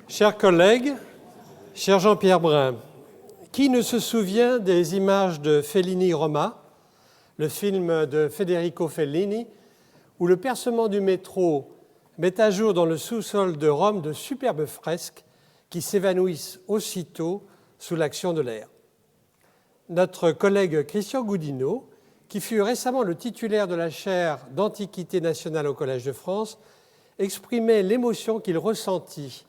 Chers collègues, cher Jean-Pierre Brun, qui ne se souvient des images de Fellini Roma, le film de Federico Fellini, où le percement du métro met à jour dans le sous-sol de Rome de superbes fresques qui s'évanouissent aussitôt sous l'action de l'air. Notre collègue Christian Goudineau, qui fut récemment le titulaire de la chaire d'Antiquité nationale au Collège de France, exprimait l'émotion qu'il ressentit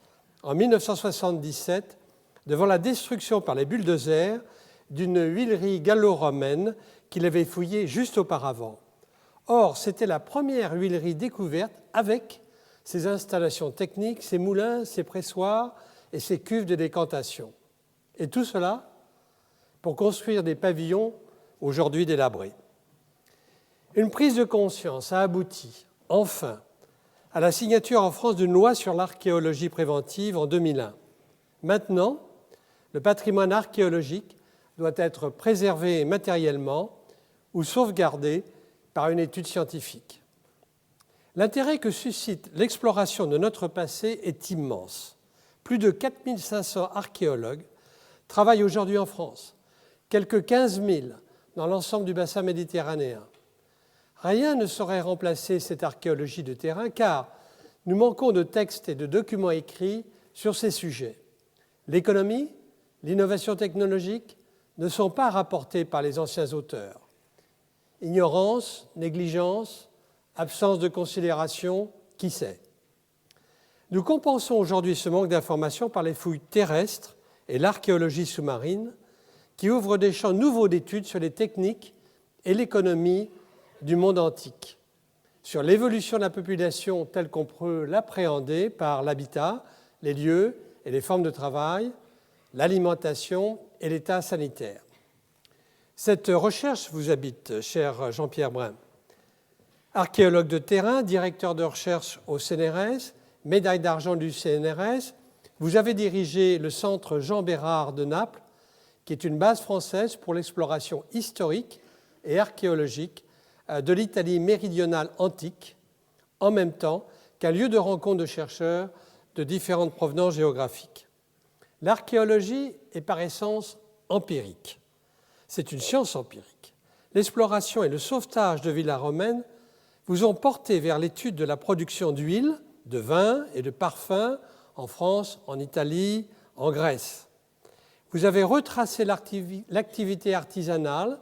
en 1977 devant la destruction par les bulldozers d'une huilerie gallo-romaine qu'il avait fouillée juste auparavant. Or, c'était la première huilerie découverte avec ses installations techniques, ses moulins, ses pressoirs et ses cuves de décantation. Et tout cela pour construire des pavillons aujourd'hui délabrés. Une prise de conscience a abouti, enfin, à la signature en France d'une loi sur l'archéologie préventive en 2001. Maintenant, le patrimoine archéologique doit être préservé matériellement ou sauvegardé par une étude scientifique. L'intérêt que suscite l'exploration de notre passé est immense. Plus de 4500 archéologues travaillent aujourd'hui en France, quelques 15 000 dans l'ensemble du bassin méditerranéen. Rien ne saurait remplacer cette archéologie de terrain car nous manquons de textes et de documents écrits sur ces sujets. L'économie, l'innovation technologique ne sont pas rapportés par les anciens auteurs. Ignorance, négligence, absence de considération, qui sait? Nous compensons aujourd'hui ce manque d'informations par les fouilles terrestres et l'archéologie sous-marine qui ouvrent des champs nouveaux d'études sur les techniques et l'économie du monde antique, sur l'évolution de la population telle qu'on peut l'appréhender par l'habitat, les lieux et les formes de travail, l'alimentation et l'état sanitaire. Cette recherche vous habite, cher Jean-Pierre Brun. Archéologue de terrain, directeur de recherche au CNRS, médaille d'argent du CNRS, vous avez dirigé le centre Jean Bérard de Naples, qui est une base française pour l'exploration historique et archéologique de l'Italie méridionale antique, en même temps qu'un lieu de rencontre de chercheurs de différentes provenances géographiques. L'archéologie est par essence empirique. C'est une science empirique. L'exploration et le sauvetage de villas romaines vous ont porté vers l'étude de la production d'huile, de vin et de parfums en France, en Italie, en Grèce. Vous avez retracé l'activité artisanale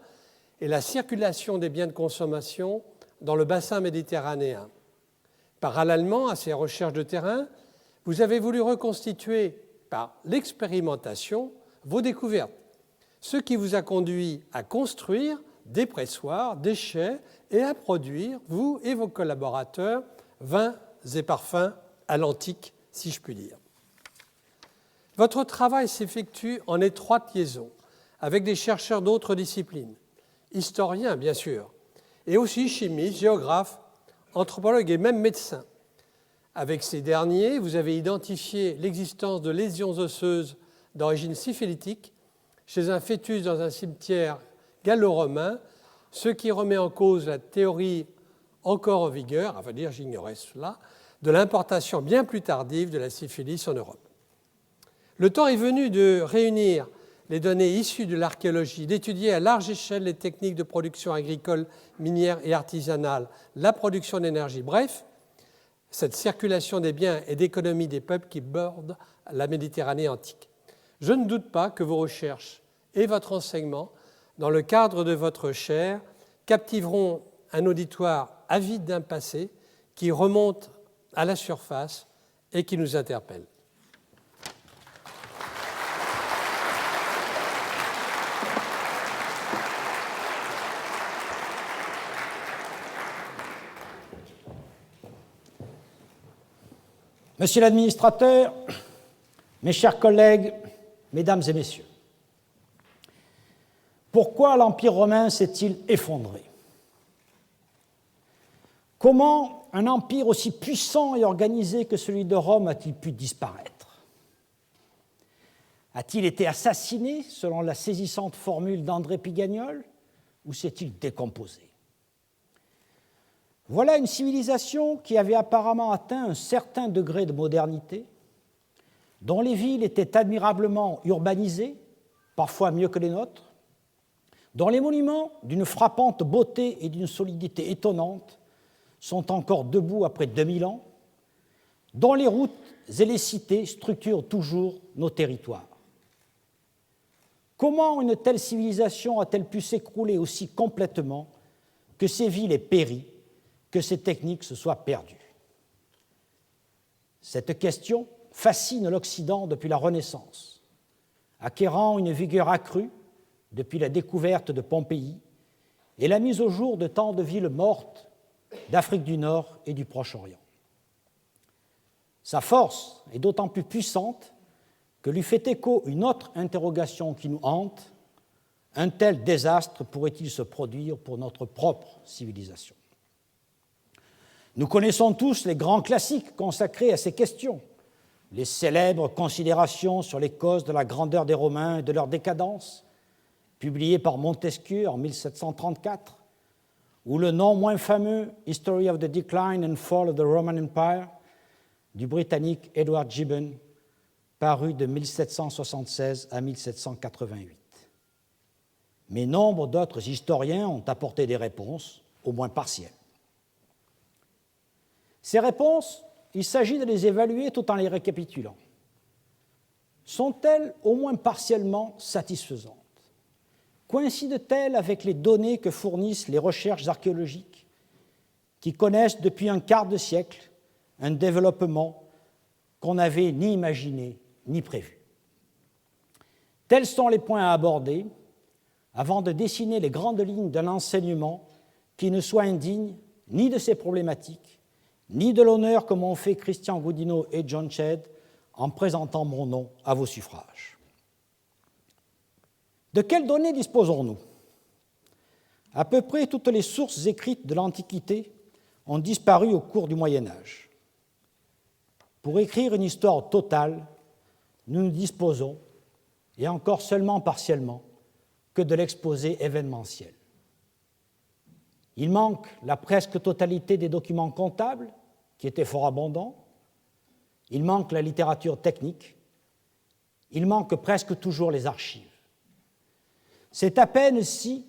et la circulation des biens de consommation dans le bassin méditerranéen. Parallèlement à ces recherches de terrain, vous avez voulu reconstituer par l'expérimentation vos découvertes, ce qui vous a conduit à construire des pressoirs, des chais et à produire, vous et vos collaborateurs, vins et parfums à l'antique, si je puis dire. Votre travail s'effectue en étroite liaison avec des chercheurs d'autres disciplines, historiens bien sûr, et aussi chimistes, géographes, anthropologues et même médecins. Avec ces derniers, vous avez identifié l'existence de lésions osseuses d'origine syphilitique chez un fœtus dans un cimetière gallo-romain, ce qui remet en cause la théorie encore en vigueur, à vrai dire j'ignorais cela, de l'importation bien plus tardive de la syphilis en Europe. Le temps est venu de réunir les données issues de l'archéologie, d'étudier à large échelle les techniques de production agricole, minière et artisanale, la production d'énergie, bref, cette circulation des biens et d'économie des peuples qui bordent la Méditerranée antique. Je ne doute pas que vos recherches et votre enseignement, dans le cadre de votre chaire, captiveront un auditoire avide d'un passé qui remonte à la surface et qui nous interpelle. Monsieur l'administrateur, mes chers collègues, mesdames et messieurs, pourquoi l'Empire romain s'est-il effondré? Comment un empire aussi puissant et organisé que celui de Rome a-t-il pu disparaître? A-t-il été assassiné, selon la saisissante formule d'André Pigagnol, ou s'est-il décomposé? Voilà une civilisation qui avait apparemment atteint un certain degré de modernité, dont les villes étaient admirablement urbanisées, parfois mieux que les nôtres, dont les monuments, d'une frappante beauté et d'une solidité étonnante, sont encore debout après 2000 ans, dont les routes et les cités structurent toujours nos territoires. Comment une telle civilisation a-t-elle pu s'écrouler aussi complètement, que ces villes aient péri, que ces techniques se soient perdues? Cette question fascine l'Occident depuis la Renaissance, acquérant une vigueur accrue depuis la découverte de Pompéi et la mise au jour de tant de villes mortes d'Afrique du Nord et du Proche-Orient. Sa force est d'autant plus puissante que lui fait écho une autre interrogation qui nous hante: un tel désastre pourrait-il se produire pour notre propre civilisation? Nous connaissons tous les grands classiques consacrés à ces questions, les célèbres considérations sur les causes de la grandeur des Romains et de leur décadence, publiées par Montesquieu en 1734, ou le non moins fameux History of the Decline and Fall of the Roman Empire du Britannique Edward Gibbon, paru de 1776 à 1788. Mais nombre d'autres historiens ont apporté des réponses, au moins partielles. Ces réponses, il s'agit de les évaluer tout en les récapitulant. Sont-elles au moins partiellement satisfaisantes? Coïncident-elles avec les données que fournissent les recherches archéologiques, qui connaissent depuis un quart de siècle un développement qu'on n'avait ni imaginé ni prévu? Tels sont les points à aborder avant de dessiner les grandes lignes d'un enseignement qui ne soit indigne ni de ces problématiques, ni de l'honneur que m'ont fait Christian Goudineau et John Shedd en présentant mon nom à vos suffrages. De quelles données disposons-nous? À peu près toutes les sources écrites de l'Antiquité ont disparu au cours du Moyen Âge. Pour écrire une histoire totale, nous ne disposons, et encore seulement partiellement, que de l'exposé événementiel. Il manque la presque totalité des documents comptables, qui étaient fort abondants. Il manque la littérature technique. Il manque presque toujours les archives. C'est à peine si,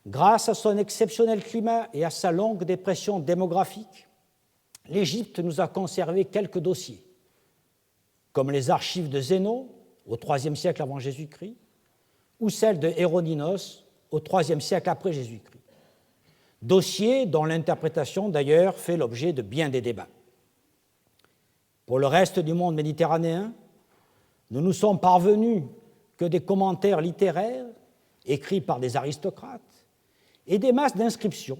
grâce à son exceptionnel climat et à sa longue dépression démographique, l'Égypte nous a conservé quelques dossiers, comme les archives de Zénon, au IIIe siècle avant Jésus-Christ, ou celles de Hérodinos, au IIIe siècle après Jésus-Christ. Dossiers dont l'interprétation, d'ailleurs, fait l'objet de bien des débats. Pour le reste du monde méditerranéen, ne nous sont parvenus que des commentaires littéraires écrits par des aristocrates et des masses d'inscriptions,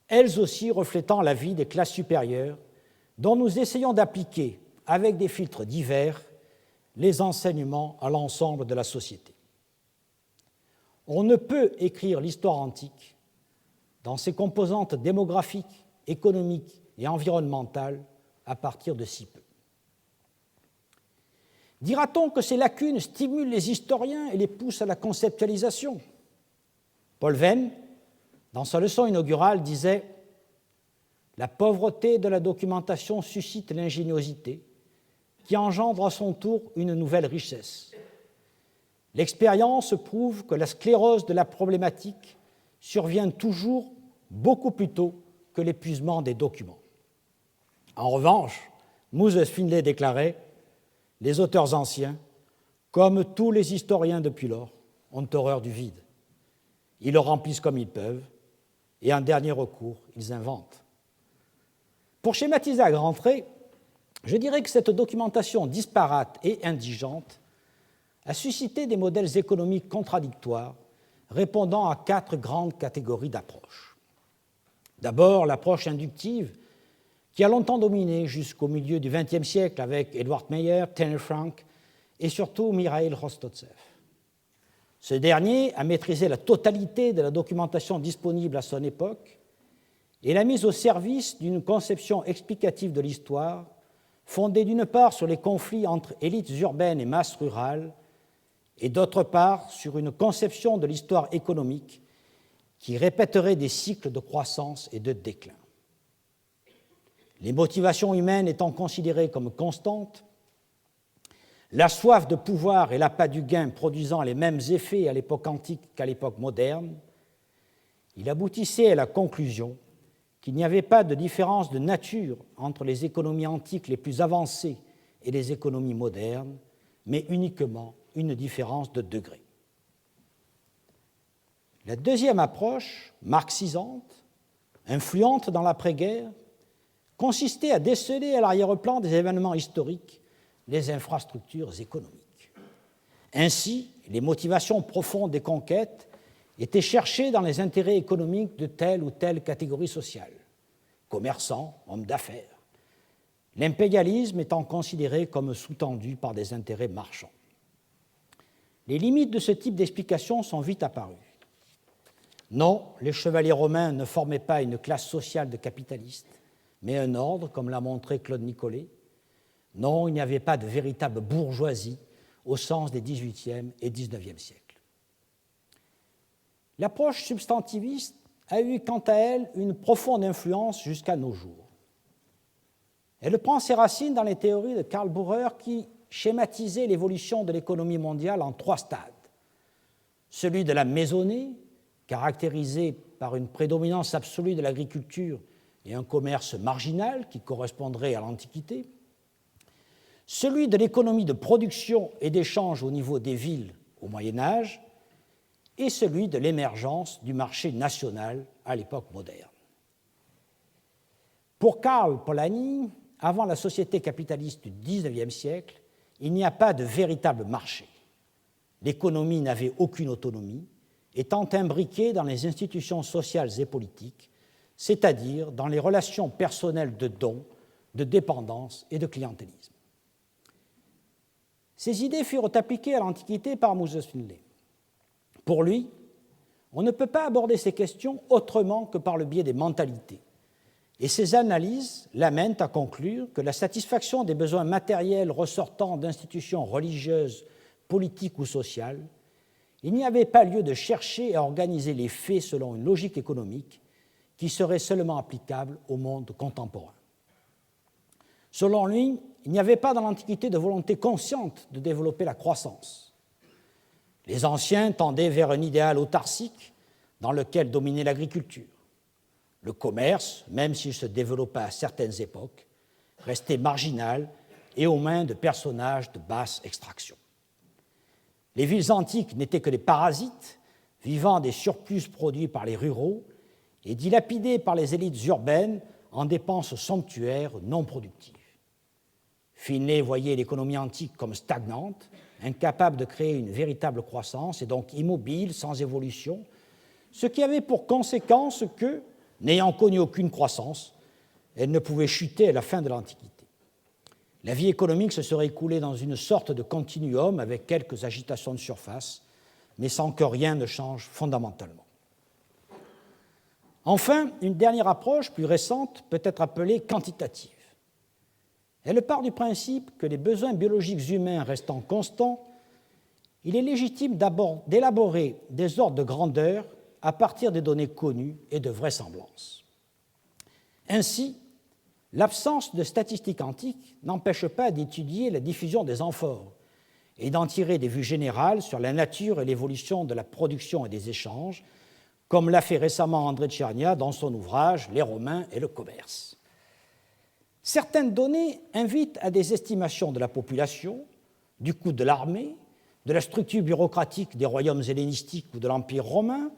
elles aussi reflétant la vie des classes supérieures, dont nous essayons d'appliquer, avec des filtres divers, les enseignements à l'ensemble de la société. On ne peut écrire l'histoire antique dans ses composantes démographiques, économiques et environnementales à partir de si peu. Dira-t-on que ces lacunes stimulent les historiens et les poussent à la conceptualisation? Paul Venn, dans sa leçon inaugurale, disait « La pauvreté de la documentation suscite l'ingéniosité, qui engendre à son tour une nouvelle richesse. L'expérience prouve que la sclérose de la problématique survient toujours beaucoup plus tôt que l'épuisement des documents. » En revanche, Moses Finlay déclarait « Les auteurs anciens, comme tous les historiens depuis lors, ont horreur du vide. Ils le remplissent comme ils peuvent, et en dernier recours, ils inventent. » Pour schématiser à grands traits, je dirais que cette documentation disparate et indigente a suscité des modèles économiques contradictoires répondant à 4 grandes catégories d'approches. D'abord, l'approche inductive, qui a longtemps dominé jusqu'au milieu du XXe siècle avec Edward Meyer, Tanner Frank et surtout Mikhail Rostotsev. Ce dernier a maîtrisé la totalité de la documentation disponible à son époque et l'a mise au service d'une conception explicative de l'histoire fondée d'une part sur les conflits entre élites urbaines et masses rurales et d'autre part sur une conception de l'histoire économique qui répéterait des cycles de croissance et de déclin. Les motivations humaines étant considérées comme constantes, la soif de pouvoir et l'appât du gain produisant les mêmes effets à l'époque antique qu'à l'époque moderne, il aboutissait à la conclusion qu'il n'y avait pas de différence de nature entre les économies antiques les plus avancées et les économies modernes, mais uniquement une différence de degré. La deuxième approche, marxisante, influente dans l'après-guerre, consistait à déceler à l'arrière-plan des événements historiques les infrastructures économiques. Ainsi, les motivations profondes des conquêtes étaient cherchées dans les intérêts économiques de telle ou telle catégorie sociale, commerçants, hommes d'affaires, l'impérialisme étant considéré comme sous-tendu par des intérêts marchands. Les limites de ce type d'explication sont vite apparues. Non, les chevaliers romains ne formaient pas une classe sociale de capitalistes, mais un ordre, comme l'a montré Claude Nicollet. Non, il n'y avait pas de véritable bourgeoisie au sens des XVIIIe et XIXe siècles. L'approche substantiviste a eu quant à elle une profonde influence jusqu'à nos jours. Elle prend ses racines dans les théories de Karl Bauer qui schématisait l'évolution de l'économie mondiale en 3 stades. Celui de la maisonnée, caractérisé par une prédominance absolue de l'agriculture et un commerce marginal qui correspondrait à l'Antiquité. Celui de l'économie de production et d'échange au niveau des villes au Moyen Âge, et celui de l'émergence du marché national à l'époque moderne. Pour Karl Polanyi, avant la société capitaliste du XIXe siècle, il n'y a pas de véritable marché. L'économie n'avait aucune autonomie, étant imbriquée dans les institutions sociales et politiques, c'est-à-dire dans les relations personnelles de don, de dépendance et de clientélisme. Ces idées furent appliquées à l'Antiquité par Moses Finlay. Pour lui, on ne peut pas aborder ces questions autrement que par le biais des mentalités. Et ces analyses l'amènent à conclure que la satisfaction des besoins matériels ressortant d'institutions religieuses, politiques ou sociales, il n'y avait pas lieu de chercher à organiser les faits selon une logique économique qui serait seulement applicable au monde contemporain. Selon lui, il n'y avait pas dans l'Antiquité de volonté consciente de développer la croissance. Les anciens tendaient vers un idéal autarcique dans lequel dominait l'agriculture. Le commerce, même s'il se développa à certaines époques, restait marginal et aux mains de personnages de basse extraction. Les villes antiques n'étaient que des parasites, vivant des surplus produits par les ruraux et dilapidés par les élites urbaines en dépenses somptuaires non productives. Finlay voyait l'économie antique comme stagnante, incapable de créer une véritable croissance et donc immobile, sans évolution, ce qui avait pour conséquence que, n'ayant connu aucune croissance, elle ne pouvait chuter à la fin de l'Antiquité. La vie économique se serait écoulée dans une sorte de continuum avec quelques agitations de surface, mais sans que rien ne change fondamentalement. Enfin, une dernière approche plus récente peut être appelée quantitative. Elle part du principe que les besoins biologiques humains restant constants, il est légitime d'élaborer des ordres de grandeur à partir des données connues et de vraisemblance. Ainsi, l'absence de statistiques antiques n'empêche pas d'étudier la diffusion des amphores et d'en tirer des vues générales sur la nature et l'évolution de la production et des échanges, comme l'a fait récemment André Tchernia dans son ouvrage « Les Romains et le commerce ». Certaines données invitent à des estimations de la population, du coût de l'armée, de la structure bureaucratique des royaumes hellénistiques ou de l'Empire romain,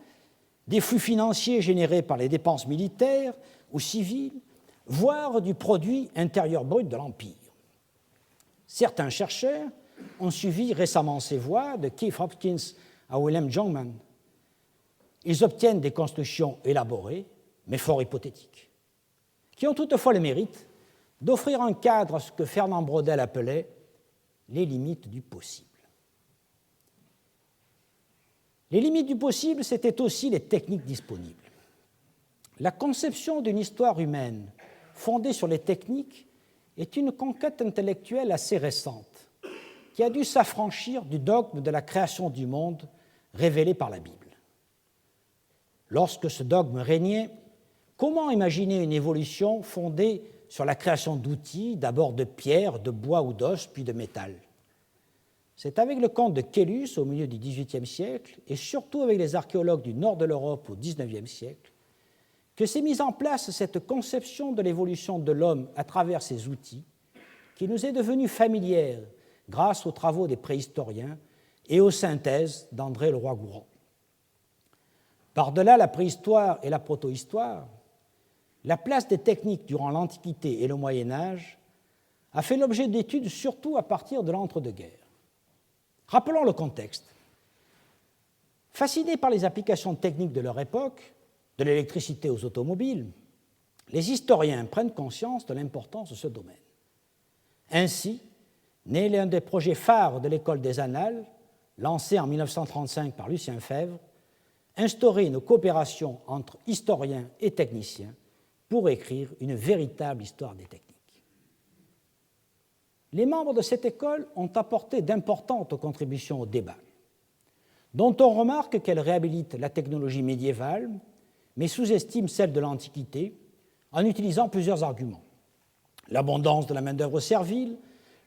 des flux financiers générés par les dépenses militaires ou civiles, voire du produit intérieur brut de l'Empire. Certains chercheurs ont suivi récemment ces voies, de Keith Hopkins à Wilhelm Jungmann. Ils obtiennent des constructions élaborées, mais fort hypothétiques, qui ont toutefois le mérite d'offrir un cadre à ce que Fernand Braudel appelait les limites du possible. Les limites du possible, c'était aussi les techniques disponibles. La conception d'une histoire humaine fondée sur les techniques est une conquête intellectuelle assez récente, qui a dû s'affranchir du dogme de la création du monde révélé par la Bible. Lorsque ce dogme régnait, comment imaginer une évolution fondée sur la création d'outils, d'abord de pierre, de bois ou d'os, puis de métal? C'est avec le comte de Caylus au milieu du XVIIIe siècle, et surtout avec les archéologues du nord de l'Europe au XIXe siècle, que s'est mise en place cette conception de l'évolution de l'homme à travers ses outils, qui nous est devenue familière grâce aux travaux des préhistoriens et aux synthèses d'André Leroi-Gourhan. Par-delà la préhistoire et la protohistoire, la place des techniques durant l'Antiquité et le Moyen-Âge a fait l'objet d'études surtout à partir de l'entre-deux-guerres. Rappelons le contexte. Fascinés par les applications techniques de leur époque, de l'électricité aux automobiles, les historiens prennent conscience de l'importance de ce domaine. Ainsi, naît l'un des projets phares de l'École des Annales, lancé en 1935 par Lucien Febvre, instaurer une coopération entre historiens et techniciens pour écrire une véritable histoire des techniques. Les membres de cette école ont apporté d'importantes contributions au débat, dont on remarque qu'elle réhabilite la technologie médiévale, mais sous-estime celle de l'Antiquité en utilisant plusieurs arguments. L'abondance de la main-d'œuvre servile,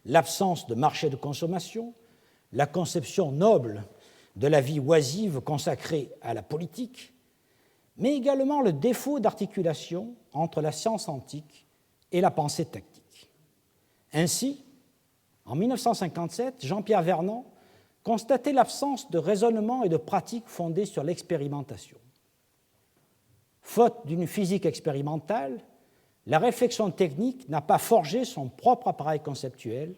l'absence de marché de consommation, la conception noble de la vie oisive consacrée à la politique, mais également le défaut d'articulation entre la science antique et la pensée tactique. Ainsi, en 1957, Jean-Pierre Vernant constatait l'absence de raisonnement et de pratique fondées sur l'expérimentation. Faute d'une physique expérimentale, la réflexion technique n'a pas forgé son propre appareil conceptuel,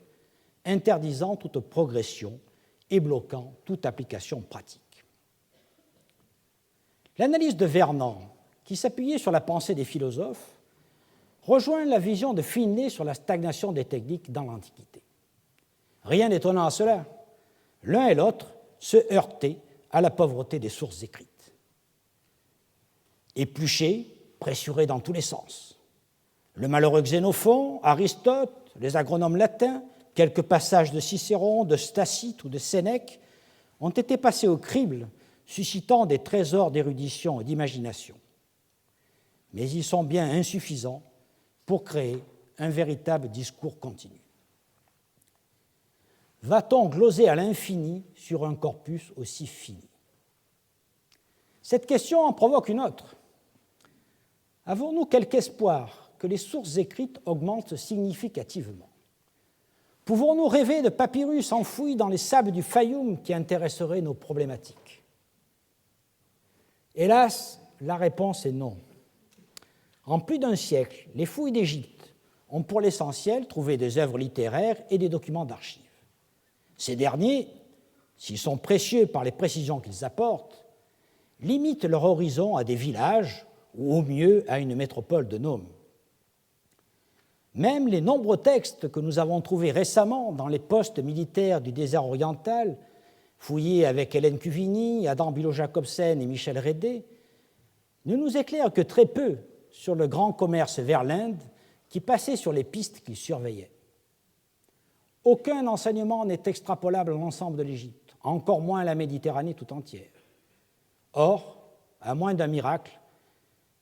interdisant toute progression et bloquant toute application pratique. L'analyse de Vernant, qui s'appuyait sur la pensée des philosophes, rejoint la vision de Finlay sur la stagnation des techniques dans l'Antiquité. Rien d'étonnant à cela. L'un et l'autre se heurtaient à la pauvreté des sources écrites. Épluchés, pressurés dans tous les sens. Le malheureux Xénophon, Aristote, les agronomes latins, quelques passages de Cicéron, de Stacite ou de Sénèque ont été passés au crible, suscitant des trésors d'érudition et d'imagination. Mais ils sont bien insuffisants pour créer un véritable discours continu. Va-t-on gloser à l'infini sur un corpus aussi fini? Cette question en provoque une autre. Avons-nous quelque espoir que les sources écrites augmentent significativement? Pouvons-nous rêver de papyrus enfouis dans les sables du Fayoum qui intéresseraient nos problématiques? Hélas, la réponse est non. En plus d'un siècle, les fouilles d'Égypte ont pour l'essentiel trouvé des œuvres littéraires et des documents d'archives. Ces derniers, s'ils sont précieux par les précisions qu'ils apportent, limitent leur horizon à des villages ou au mieux à une métropole de Nome. Même les nombreux textes que nous avons trouvés récemment dans les postes militaires du désert oriental, fouillés avec Hélène Cuvigny, Adam Bilo-Jacobsen et Michel Rédé, ne nous éclairent que très peu sur le grand commerce vers l'Inde qui passait sur les pistes qu'ils surveillaient. Aucun enseignement n'est extrapolable à l'ensemble de l'Égypte, encore moins à la Méditerranée tout entière. Or, à moins d'un miracle,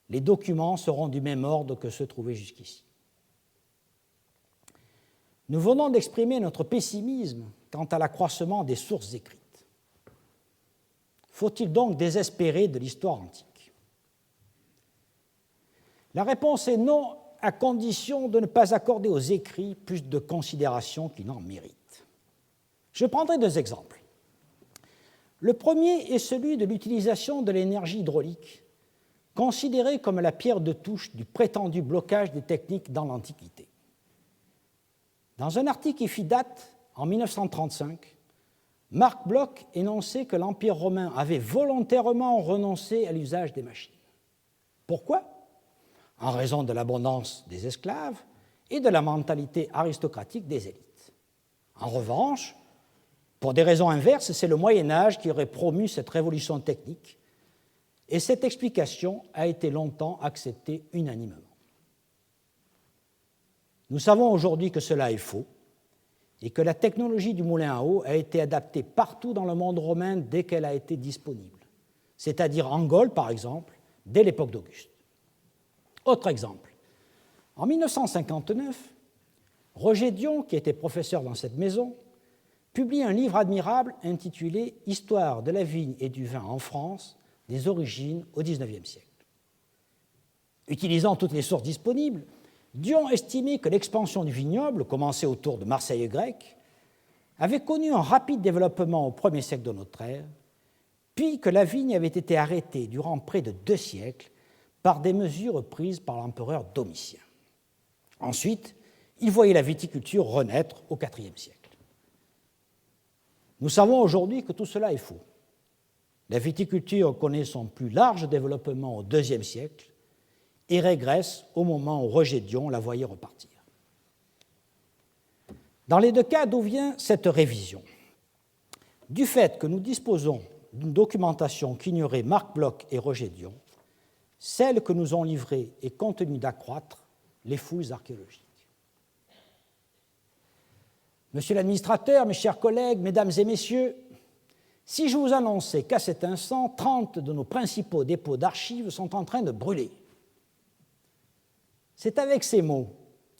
les documents seront du même ordre que ceux trouvés jusqu'ici. Nous venons d'exprimer notre pessimisme quant à l'accroissement des sources écrites. Faut-il donc désespérer de l'histoire antique? La réponse est non, à condition de ne pas accorder aux écrits plus de considération qu'ils n'en méritent. Je prendrai deux exemples. Le premier est celui de l'utilisation de l'énergie hydraulique, considérée comme la pierre de touche du prétendu blocage des techniques dans l'Antiquité. Dans un article qui fit date en 1935, Marc Bloch énonçait que l'Empire romain avait volontairement renoncé à l'usage des machines. Pourquoi? En raison de l'abondance des esclaves et de la mentalité aristocratique des élites. En revanche, pour des raisons inverses, c'est le Moyen-Âge qui aurait promu cette révolution technique, et cette explication a été longtemps acceptée unanimement. Nous savons aujourd'hui que cela est faux et que la technologie du moulin à eau a été adaptée partout dans le monde romain dès qu'elle a été disponible, c'est-à-dire en Gaule, par exemple, dès l'époque d'Auguste. Autre exemple, en 1959, Roger Dion, qui était professeur dans cette maison, publie un livre admirable intitulé « Histoire de la vigne et du vin en France, des origines au XIXe siècle ». Utilisant toutes les sources disponibles, Dion estimait que l'expansion du vignoble, commencée autour de Marseille grec, avait connu un rapide développement au 1er siècle de notre ère, puis que la vigne avait été arrêtée durant près de 2 siècles par des mesures prises par l'empereur Domitien. Ensuite, il voyait la viticulture renaître au IVe siècle. Nous savons aujourd'hui que tout cela est faux. La viticulture connaît son plus large développement au IIe siècle et régresse au moment où Roger Dion la voyait repartir. Dans les 2 cas, d'où vient cette révision? Du fait que nous disposons d'une documentation qu'ignoraient Marc Bloch et Roger Dion, celle que nous ont livrée est contenue d'accroître les fouilles archéologiques. Monsieur l'administrateur, mes chers collègues, mesdames et messieurs, si je vous annonçais qu'à cet instant, 30 de nos principaux dépôts d'archives sont en train de brûler, c'est avec ces mots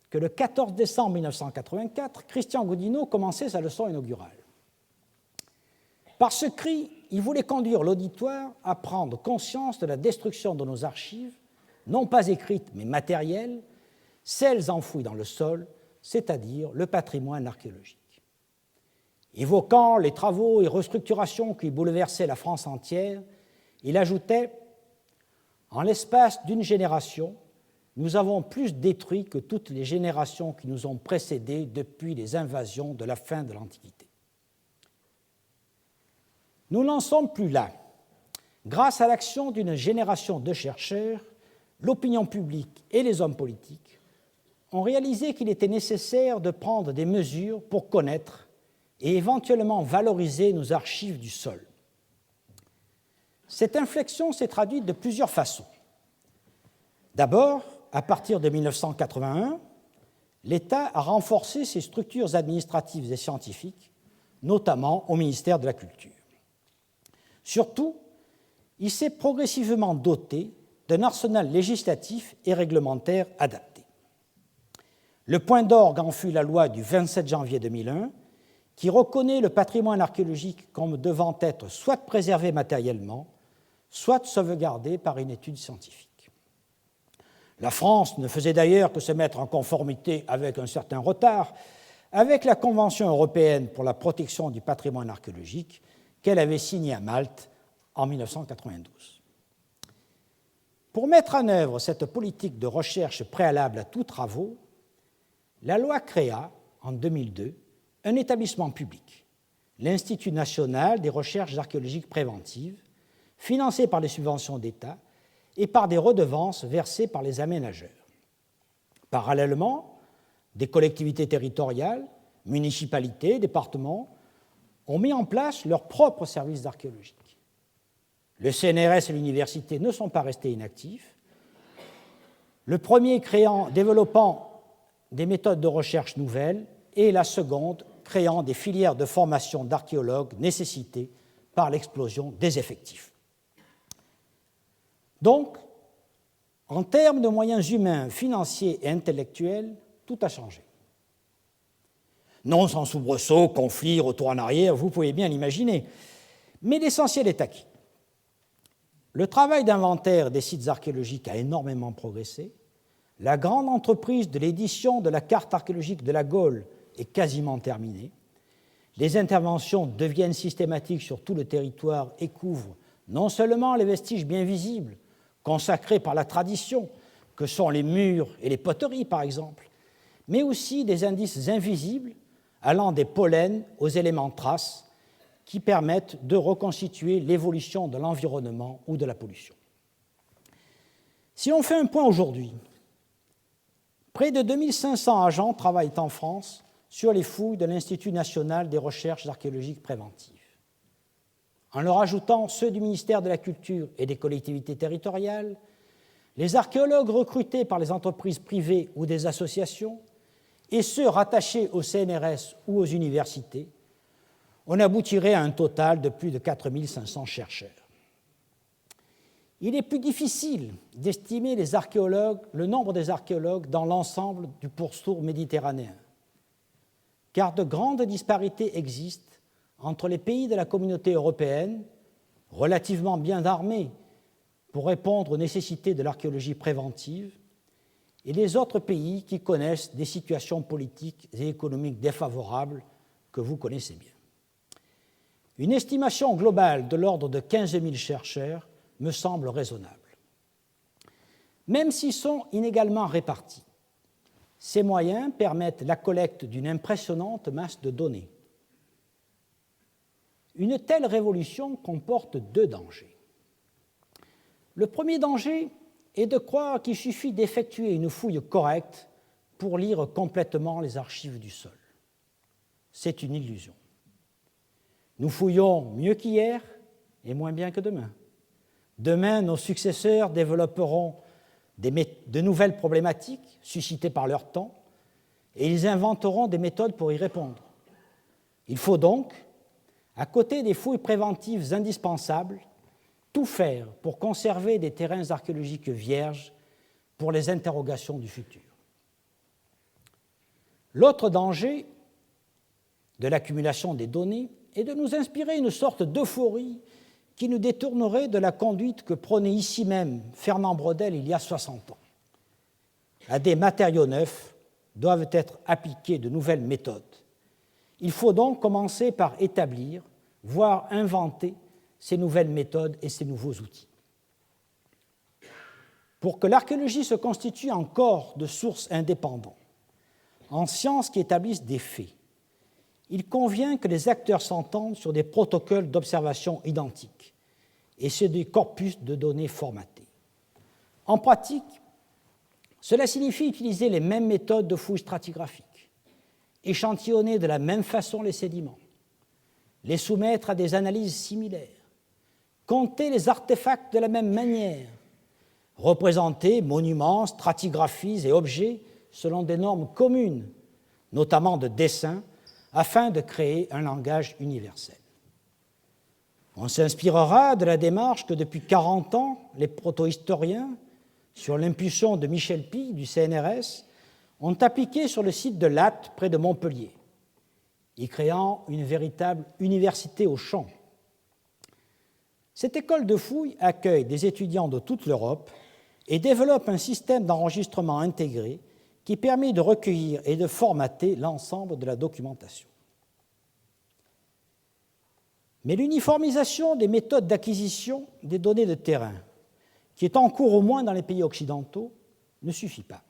que le 14 décembre 1984, Christian Goudineau commençait sa leçon inaugurale. Par ce cri, il voulait conduire l'auditoire à prendre conscience de la destruction de nos archives, non pas écrites mais matérielles, celles enfouies dans le sol, c'est-à-dire le patrimoine archéologique. Évoquant les travaux et restructurations qui bouleversaient la France entière, il ajoutait « En l'espace d'une génération, nous avons plus détruit que toutes les générations qui nous ont précédés depuis les invasions de la fin de l'Antiquité. » Nous n'en sommes plus là. Grâce à l'action d'une génération de chercheurs, l'opinion publique et les hommes politiques ont réalisé qu'il était nécessaire de prendre des mesures pour connaître et éventuellement valoriser nos archives du sol. Cette inflexion s'est traduite de plusieurs façons. D'abord, à partir de 1981, l'État a renforcé ses structures administratives et scientifiques, notamment au ministère de la Culture. Surtout, il s'est progressivement doté d'un arsenal législatif et réglementaire adapté. Le point d'orgue en fut la loi du 27 janvier 2001, qui reconnaît le patrimoine archéologique comme devant être soit préservé matériellement, soit sauvegardé par une étude scientifique. La France ne faisait d'ailleurs que se mettre en conformité avec un certain retard avec la Convention européenne pour la protection du patrimoine archéologique qu'elle avait signée à Malte en 1992. Pour mettre en œuvre cette politique de recherche préalable à tous travaux, la loi créa, en 2002, un établissement public, l'Institut national des recherches archéologiques préventives, financé par les subventions d'État et par des redevances versées par les aménageurs. Parallèlement, des collectivités territoriales, municipalités, départements, ont mis en place leurs propres services d'archéologie. Le CNRS et l'université ne sont pas restés inactifs. Le premier développant des méthodes de recherche nouvelles et la seconde créant des filières de formation d'archéologues nécessitées par l'explosion des effectifs. Donc, en termes de moyens humains, financiers et intellectuels, tout a changé. Non sans soubresaut, conflit, retour en arrière, vous pouvez bien l'imaginer, mais l'essentiel est acquis. Le travail d'inventaire des sites archéologiques a énormément progressé. La grande entreprise de l'édition de la carte archéologique de la Gaule est quasiment terminée. Les interventions deviennent systématiques sur tout le territoire et couvrent non seulement les vestiges bien visibles, consacrés par la tradition, que sont les murs et les poteries par exemple, mais aussi des indices invisibles allant des pollens aux éléments traces qui permettent de reconstituer l'évolution de l'environnement ou de la pollution. Si on fait un point aujourd'hui, près de 2500 agents travaillent en France sur les fouilles de l'Institut national des recherches archéologiques préventives. En leur ajoutant ceux du ministère de la Culture et des collectivités territoriales, les archéologues recrutés par les entreprises privées ou des associations et ceux rattachés au CNRS ou aux universités, on aboutirait à un total de plus de 4500 chercheurs. Il est plus difficile d'estimer le nombre des archéologues dans l'ensemble du pourtour méditerranéen. car de grandes disparités existent entre les pays de la communauté européenne, relativement bien armés pour répondre aux nécessités de l'archéologie préventive, et les autres pays qui connaissent des situations politiques et économiques défavorables que vous connaissez bien. Une estimation globale de l'ordre de 15 000 chercheurs me semble raisonnable. Même s'ils sont inégalement répartis, ces moyens permettent la collecte d'une impressionnante masse de données. Une telle révolution comporte deux dangers. Le premier danger est de croire qu'il suffit d'effectuer une fouille correcte pour lire complètement les archives du sol. C'est une illusion. Nous fouillons mieux qu'hier et moins bien que demain. Demain, nos successeurs développeront de nouvelles problématiques suscitées par leur temps et ils inventeront des méthodes pour y répondre. Il faut donc, à côté des fouilles préventives indispensables, tout faire pour conserver des terrains archéologiques vierges pour les interrogations du futur. L'autre danger de l'accumulation des données est de nous inspirer une sorte d'euphorie qui nous détournerait de la conduite que prônait ici même Fernand Braudel il y a 60 ans. À des matériaux neufs doivent être appliquées de nouvelles méthodes. Il faut donc commencer par établir, voire inventer ces nouvelles méthodes et ces nouveaux outils. Pour que l'archéologie se constitue en corps de sources indépendants, en sciences qui établissent des faits, il convient que les acteurs s'entendent sur des protocoles d'observation identiques et sur des corpus de données formatés. En pratique, cela signifie utiliser les mêmes méthodes de fouilles stratigraphiques, échantillonner de la même façon les sédiments, les soumettre à des analyses similaires, compter les artefacts de la même manière, représenter monuments, stratigraphies et objets selon des normes communes, notamment de dessin, afin de créer un langage universel. On s'inspirera de la démarche que depuis 40 ans, les protohistoriens, sur l'impulsion de Michel Pille du CNRS, ont appliqué sur le site de Lattes, près de Montpellier, y créant une véritable université au champ. Cette école de fouilles accueille des étudiants de toute l'Europe et développe un système d'enregistrement intégré qui permet de recueillir et de formater l'ensemble de la documentation. Mais l'uniformisation des méthodes d'acquisition des données de terrain, qui est en cours au moins dans les pays occidentaux, ne suffit pas.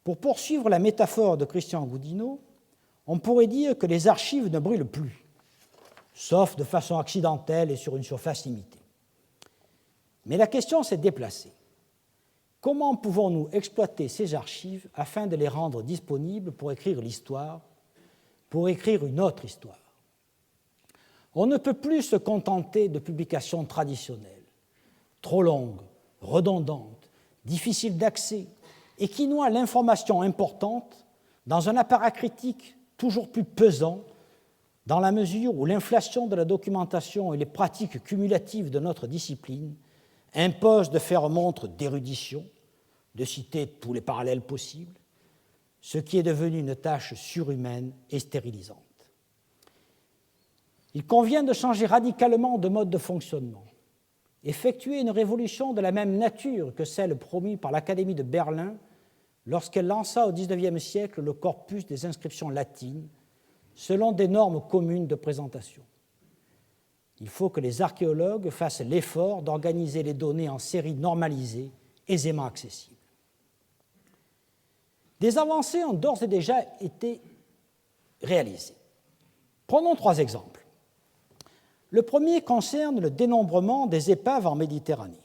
Pour poursuivre la métaphore de Christian Goudineau, on pourrait dire que les archives ne brûlent plus, sauf de façon accidentelle et sur une surface limitée. Mais la question s'est déplacée. Comment pouvons-nous exploiter ces archives afin de les rendre disponibles pour écrire l'histoire, pour écrire une autre histoire? On ne peut plus se contenter de publications traditionnelles, trop longues, redondantes, difficiles d'accès et qui noient l'information importante dans un appareil critique toujours plus pesant dans la mesure où l'inflation de la documentation et les pratiques cumulatives de notre discipline imposent de faire montre d'érudition, de citer tous les parallèles possibles, ce qui est devenu une tâche surhumaine et stérilisante. Il convient de changer radicalement de mode de fonctionnement, effectuer une révolution de la même nature que celle promue par l'Académie de Berlin lorsqu'elle lança au XIXe siècle le corpus des inscriptions latines selon des normes communes de présentation. Il faut que les archéologues fassent l'effort d'organiser les données en séries normalisées, aisément accessibles. Des avancées ont d'ores et déjà été réalisées. Prenons 3 exemples. Le premier concerne le dénombrement des épaves en Méditerranée.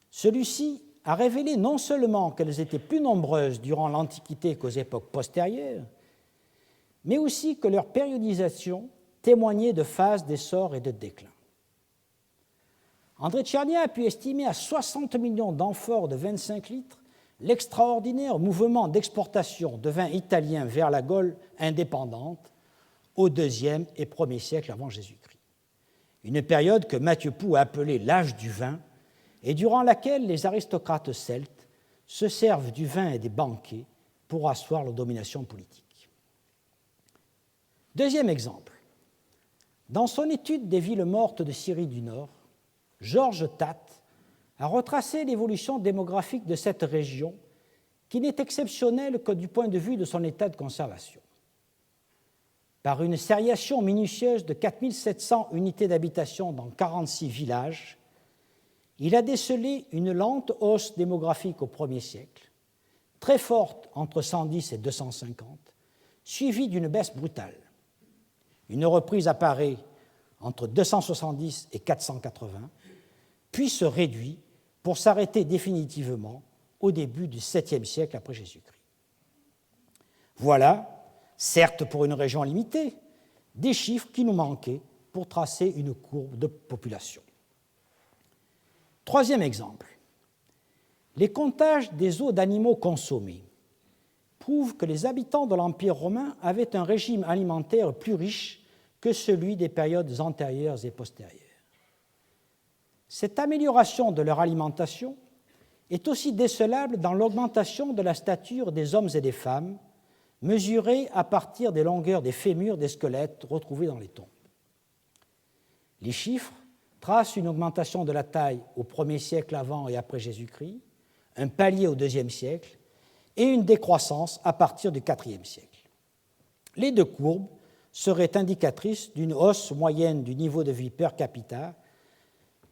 Celui-ci a révélé non seulement qu'elles étaient plus nombreuses durant l'Antiquité qu'aux époques postérieures, mais aussi que leur périodisation témoignait de phases d'essor et de déclin. André Tchernia a pu estimer à 60 millions d'amphores de 25 litres l'extraordinaire mouvement d'exportation de vin italien vers la Gaule indépendante au IIe et Ier siècle avant Jésus-Christ. Une période que Mathieu Pou a appelée l'âge du vin et durant laquelle les aristocrates celtes se servent du vin et des banquets pour asseoir leur domination politique. Deuxième exemple. Dans son étude des villes mortes de Syrie du Nord, Georges Tatt a retracé l'évolution démographique de cette région qui n'est exceptionnelle que du point de vue de son état de conservation. Par une sériation minutieuse de 4700 unités d'habitation dans 46 villages, il a décelé une lente hausse démographique au 1er siècle, très forte entre 110 et 250, suivie d'une baisse brutale. Une reprise apparaît entre 270 et 480, puis se réduit pour s'arrêter définitivement au début du 7e siècle après Jésus-Christ. Voilà, certes pour une région limitée, des chiffres qui nous manquaient pour tracer une courbe de population. Troisième exemple. Les comptages des os d'animaux consommés prouvent que les habitants de l'Empire romain avaient un régime alimentaire plus riche que celui des périodes antérieures et postérieures. Cette amélioration de leur alimentation est aussi décelable dans l'augmentation de la stature des hommes et des femmes, mesurée à partir des longueurs des fémurs des squelettes retrouvés dans les tombes. Les chiffres tracent une augmentation de la taille au 1er siècle avant et après Jésus-Christ, un palier au 2e siècle et une décroissance à partir du 4e siècle. Les deux courbes seraient indicatrices d'une hausse moyenne du niveau de vie per capita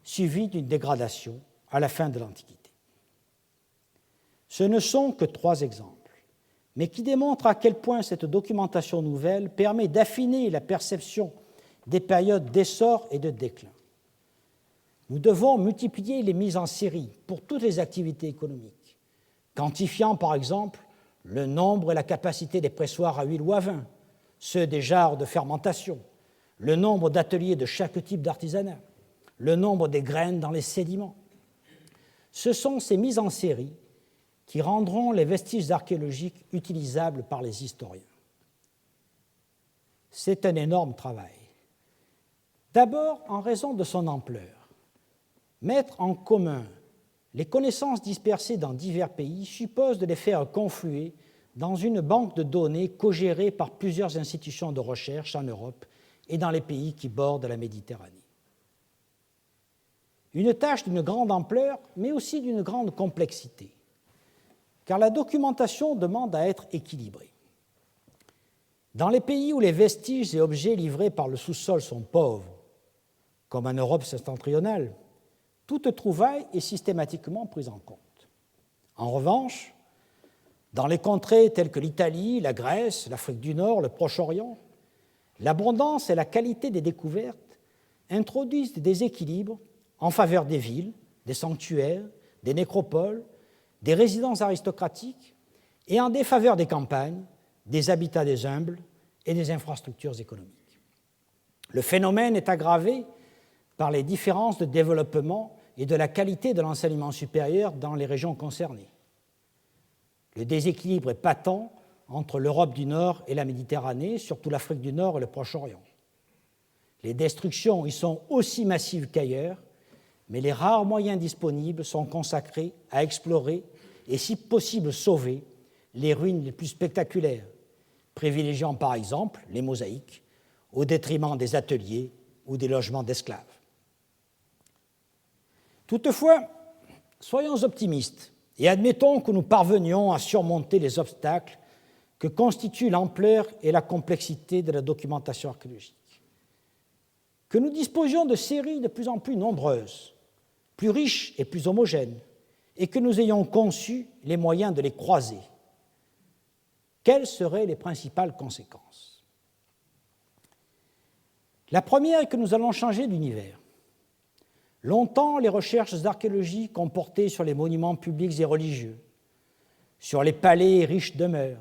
suivie d'une dégradation à la fin de l'Antiquité. Ce ne sont que 3 exemples, mais qui démontrent à quel point cette documentation nouvelle permet d'affiner la perception des périodes d'essor et de déclin. Nous devons multiplier les mises en série pour toutes les activités économiques, quantifiant par exemple le nombre et la capacité des pressoirs à huile ou à vin, ceux des jarres de fermentation, le nombre d'ateliers de chaque type d'artisanat, le nombre des graines dans les sédiments. Ce sont ces mises en série qui rendront les vestiges archéologiques utilisables par les historiens. C'est un énorme travail. D'abord, en raison de son ampleur. Mettre en commun les connaissances dispersées dans divers pays suppose de les faire confluer dans une banque de données co-gérée par plusieurs institutions de recherche en Europe et dans les pays qui bordent la Méditerranée. Une tâche d'une grande ampleur, mais aussi d'une grande complexité, car la documentation demande à être équilibrée. Dans les pays où les vestiges et objets livrés par le sous-sol sont pauvres, comme en Europe septentrionale, toute trouvaille est systématiquement prise en compte. En revanche, dans les contrées telles que l'Italie, la Grèce, l'Afrique du Nord, le Proche-Orient, l'abondance et la qualité des découvertes introduisent des déséquilibres en faveur des villes, des sanctuaires, des nécropoles, des résidences aristocratiques et en défaveur des campagnes, des habitats des humbles et des infrastructures économiques. Le phénomène est aggravé par les différences de développement et de la qualité de l'enseignement supérieur dans les régions concernées. Le déséquilibre est patent entre l'Europe du Nord et la Méditerranée, surtout l'Afrique du Nord et le Proche-Orient. Les destructions y sont aussi massives qu'ailleurs, mais les rares moyens disponibles sont consacrés à explorer et, si possible, sauver les ruines les plus spectaculaires, privilégiant par exemple les mosaïques au détriment des ateliers ou des logements d'esclaves. Toutefois, soyons optimistes et admettons que nous parvenions à surmonter les obstacles que constituent l'ampleur et la complexité de la documentation archéologique, que nous disposions de séries de plus en plus nombreuses, plus riches et plus homogènes, et que nous ayons conçu les moyens de les croiser. Quelles seraient les principales conséquences? La première est que nous allons changer d'univers. Longtemps, les recherches archéologiques ont porté sur les monuments publics et religieux, sur les palais et riches demeures,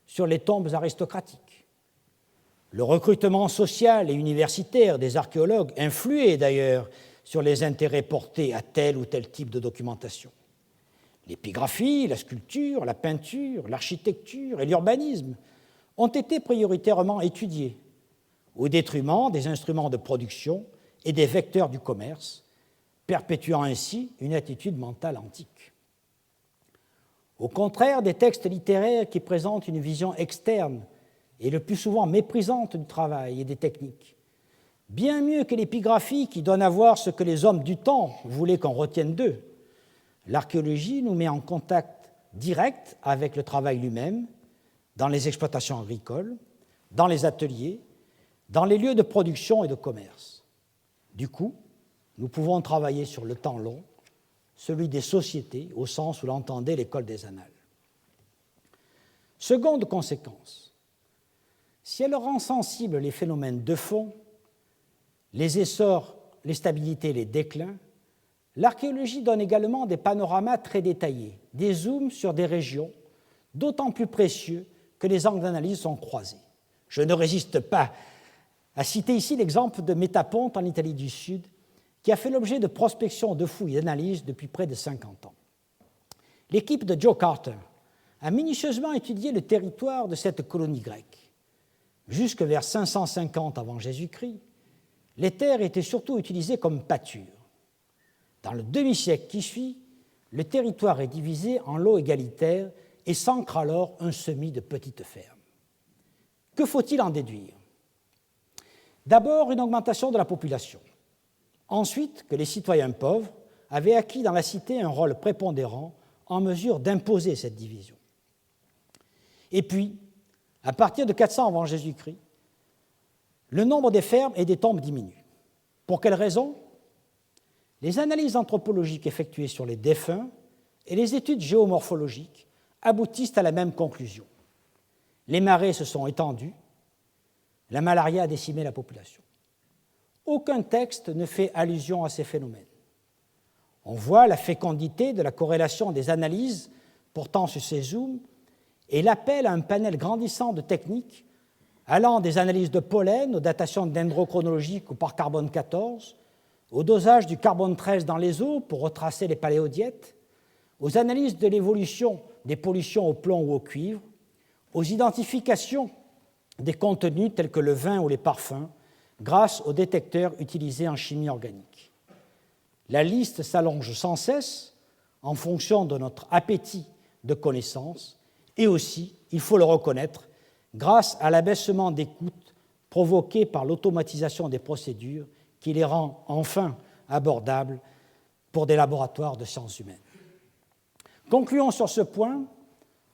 sur les tombes aristocratiques. Le recrutement social et universitaire des archéologues influait d'ailleurs sur les intérêts portés à tel ou tel type de documentation. L'épigraphie, la sculpture, la peinture, l'architecture et l'urbanisme ont été prioritairement étudiés, au détriment des instruments de production et des vecteurs du commerce, perpétuant ainsi une attitude mentale antique. Au contraire des textes littéraires qui présentent une vision externe et le plus souvent méprisante du travail et des techniques. Bien mieux que l'épigraphie qui donne à voir ce que les hommes du temps voulaient qu'on retienne d'eux, l'archéologie nous met en contact direct avec le travail lui-même, dans les exploitations agricoles, dans les ateliers, dans les lieux de production et de commerce. Du coup, nous pouvons travailler sur le temps long, celui des sociétés, au sens où l'entendait l'école des Annales. Seconde conséquence, si elle rend sensibles les phénomènes de fond, les essors, les stabilités, les déclins, l'archéologie donne également des panoramas très détaillés, des zooms sur des régions, d'autant plus précieux que les angles d'analyse sont croisés. Je ne résiste pas à citer ici l'exemple de Métaponte en Italie du Sud, qui a fait l'objet de prospection, de fouilles et d'analyses depuis près de 50 ans. L'équipe de Joe Carter a minutieusement étudié le territoire de cette colonie grecque. Jusque vers 550 avant Jésus-Christ, les terres étaient surtout utilisées comme pâture. Dans le demi-siècle qui suit, le territoire est divisé en lots égalitaires et s'ancre alors un semis de petites fermes. Que faut-il en déduire? D'abord, une augmentation de la population. Ensuite, que les citoyens pauvres avaient acquis dans la cité un rôle prépondérant en mesure d'imposer cette division. Et puis, à partir de 400 avant Jésus-Christ, le nombre des fermes et des tombes diminue. Pour quelle raison? Les analyses anthropologiques effectuées sur les défunts et les études géomorphologiques aboutissent à la même conclusion. Les marais se sont étendus, la malaria a décimé la population. Aucun texte ne fait allusion à ces phénomènes. On voit la fécondité de la corrélation des analyses portant sur ces zooms et l'appel à un panel grandissant de techniques allant des analyses de pollen aux datations dendrochronologiques ou par carbone 14, au dosage du carbone 13 dans les eaux pour retracer les paléodiètes, aux analyses de l'évolution des pollutions au plomb ou au cuivre, aux identifications des contenus tels que le vin ou les parfums, grâce aux détecteurs utilisés en chimie organique. La liste s'allonge sans cesse en fonction de notre appétit de connaissances et aussi, il faut le reconnaître, grâce à l'abaissement des coûts provoqué par l'automatisation des procédures qui les rend enfin abordables pour des laboratoires de sciences humaines. Concluons sur ce point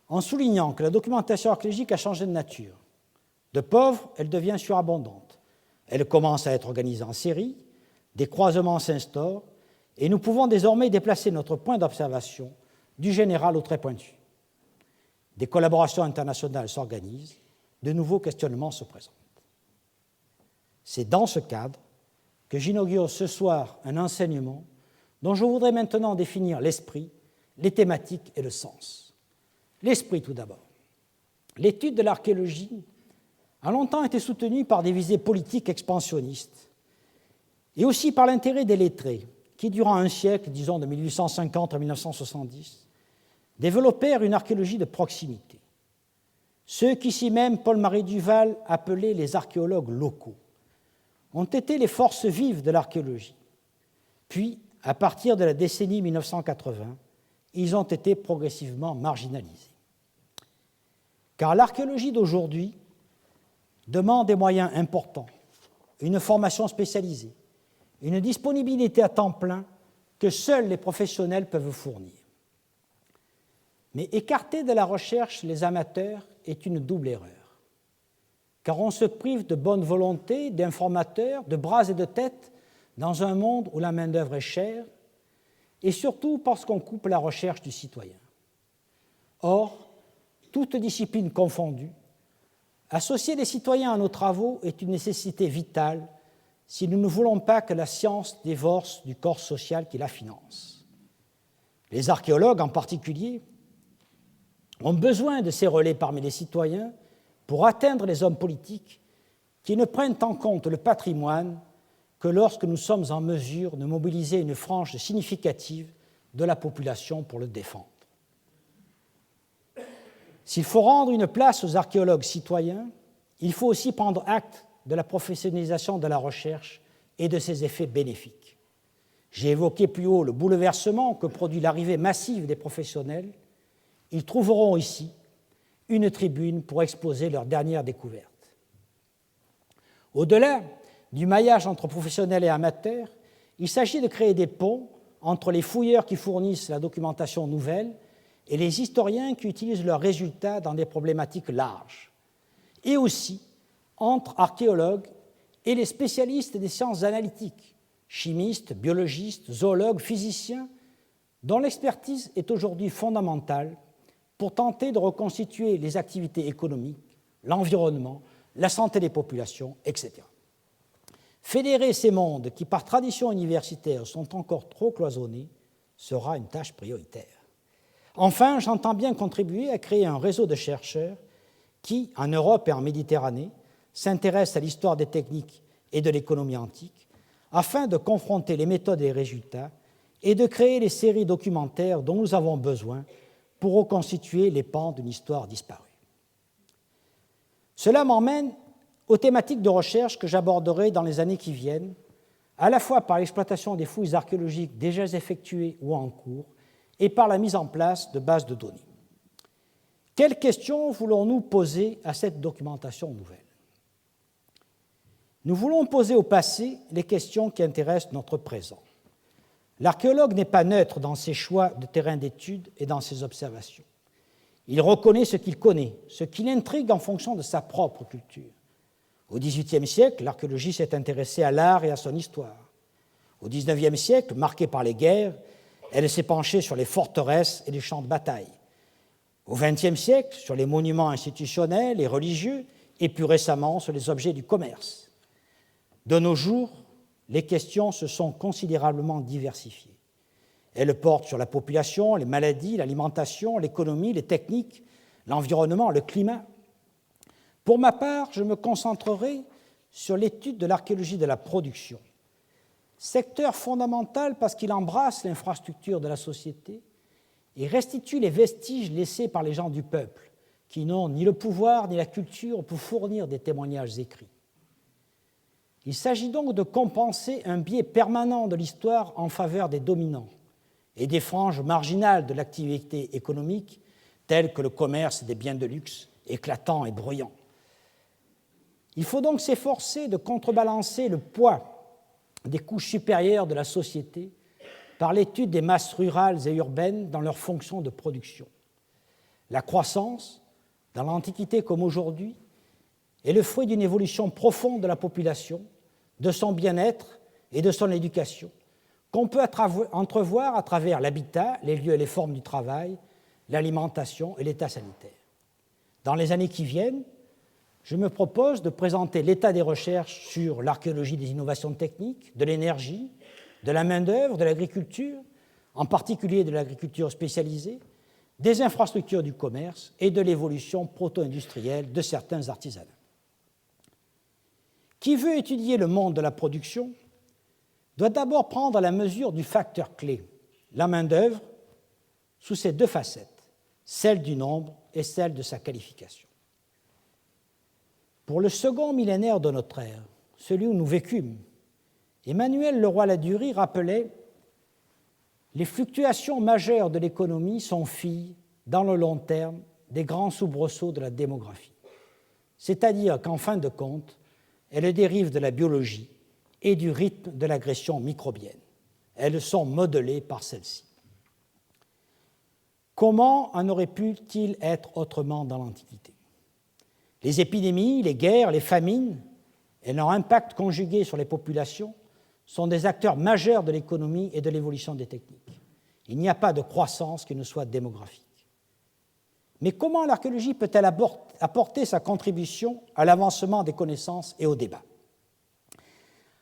en soulignant que la documentation archéologique a changé de nature. De pauvre, elle devient surabondante. Elle commence à être organisée en série, des croisements s'instaurent, et nous pouvons désormais déplacer notre point d'observation du général au très pointu. Des collaborations internationales s'organisent, de nouveaux questionnements se présentent. C'est dans ce cadre que j'inaugure ce soir un enseignement dont je voudrais maintenant définir l'esprit, les thématiques et le sens. L'esprit tout d'abord. L'étude de l'archéologie a longtemps été soutenue par des visées politiques expansionnistes et aussi par l'intérêt des lettrés qui, durant un siècle, disons de 1850 à 1970, développèrent une archéologie de proximité. Ceux qu'ici même Paul-Marie Duval appelait les archéologues locaux ont été les forces vives de l'archéologie. Puis, à partir de la décennie 1980, ils ont été progressivement marginalisés. Car l'archéologie d'aujourd'hui demande des moyens importants, une formation spécialisée, une disponibilité à temps plein que seuls les professionnels peuvent fournir. Mais écarter de la recherche les amateurs est une double erreur, car on se prive de bonne volonté, d'informateurs, de bras et de têtes dans un monde où la main-d'œuvre est chère, et surtout parce qu'on coupe la recherche du citoyen. Or, toute discipline confondue, associer les citoyens à nos travaux est une nécessité vitale si nous ne voulons pas que la science divorce du corps social qui la finance. Les archéologues en particulier ont besoin de ces relais parmi les citoyens pour atteindre les hommes politiques qui ne prennent en compte le patrimoine que lorsque nous sommes en mesure de mobiliser une frange significative de la population pour le défendre. S'il faut rendre une place aux archéologues citoyens, il faut aussi prendre acte de la professionnalisation de la recherche et de ses effets bénéfiques. J'ai évoqué plus haut le bouleversement que produit l'arrivée massive des professionnels. Ils trouveront ici une tribune pour exposer leurs dernières découvertes. Au-delà du maillage entre professionnels et amateurs, il s'agit de créer des ponts entre les fouilleurs qui fournissent la documentation nouvelle et les historiens qui utilisent leurs résultats dans des problématiques larges, et aussi entre archéologues et les spécialistes des sciences analytiques, chimistes, biologistes, zoologues, physiciens, dont l'expertise est aujourd'hui fondamentale pour tenter de reconstituer les activités économiques, l'environnement, la santé des populations, etc. Fédérer ces mondes qui, par tradition universitaire, sont encore trop cloisonnés, sera une tâche prioritaire. Enfin, j'entends bien contribuer à créer un réseau de chercheurs qui, en Europe et en Méditerranée, s'intéressent à l'histoire des techniques et de l'économie antique, afin de confronter les méthodes et les résultats et de créer les séries documentaires dont nous avons besoin pour reconstituer les pans d'une histoire disparue. Cela m'emmène aux thématiques de recherche que j'aborderai dans les années qui viennent, à la fois par l'exploitation des fouilles archéologiques déjà effectuées ou en cours, et par la mise en place de bases de données. Quelles questions voulons-nous poser à cette documentation nouvelle? Nous voulons poser au passé les questions qui intéressent notre présent. L'archéologue n'est pas neutre dans ses choix de terrain d'étude et dans ses observations. Il reconnaît ce qu'il connaît, ce qui l'intrigue en fonction de sa propre culture. Au XVIIIe siècle, l'archéologie s'est intéressée à l'art et à son histoire. Au XIXe siècle, marqué par les guerres, elle s'est penchée sur les forteresses et les champs de bataille. Au XXe siècle, sur les monuments institutionnels et religieux, et plus récemment sur les objets du commerce. De nos jours, les questions se sont considérablement diversifiées. Elles portent sur la population, les maladies, l'alimentation, l'économie, les techniques, l'environnement, le climat. Pour ma part, je me concentrerai sur l'étude de l'archéologie de la production, secteur fondamental parce qu'il embrasse l'infrastructure de la société et restitue les vestiges laissés par les gens du peuple, qui n'ont ni le pouvoir ni la culture pour fournir des témoignages écrits. Il s'agit donc de compenser un biais permanent de l'histoire en faveur des dominants et des franges marginales de l'activité économique, telles que le commerce des biens de luxe, éclatant et bruyant. Il faut donc s'efforcer de contrebalancer le poids des couches supérieures de la société par l'étude des masses rurales et urbaines dans leurs fonctions de production. La croissance, dans l'Antiquité comme aujourd'hui, est le fruit d'une évolution profonde de la population, de son bien-être et de son éducation, qu'on peut entrevoir à travers l'habitat, les lieux et les formes du travail, l'alimentation et l'état sanitaire. Dans les années qui viennent, je me propose de présenter l'état des recherches sur l'archéologie des innovations techniques, de l'énergie, de la main-d'œuvre, de l'agriculture, en particulier de l'agriculture spécialisée, des infrastructures du commerce et de l'évolution proto-industrielle de certains artisanats. Qui veut étudier le monde de la production doit d'abord prendre la mesure du facteur clé, la main-d'œuvre, sous ses deux facettes, celle du nombre et celle de sa qualification. Pour le second millénaire de notre ère, celui où nous vécûmes, Emmanuel Leroy-Ladurie rappelait « Les fluctuations majeures de l'économie sont filles, dans le long terme, des grands soubresauts de la démographie. C'est-à-dire qu'en fin de compte, elles dérivent de la biologie et du rythme de l'agression microbienne. Elles sont modelées par celle-ci. » Comment en aurait-il être autrement dans l'Antiquité? Les épidémies, les guerres, les famines et leur impact conjugué sur les populations sont des acteurs majeurs de l'économie et de l'évolution des techniques. Il n'y a pas de croissance qui ne soit démographique. Mais comment l'archéologie peut-elle apporter sa contribution à l'avancement des connaissances et au débat?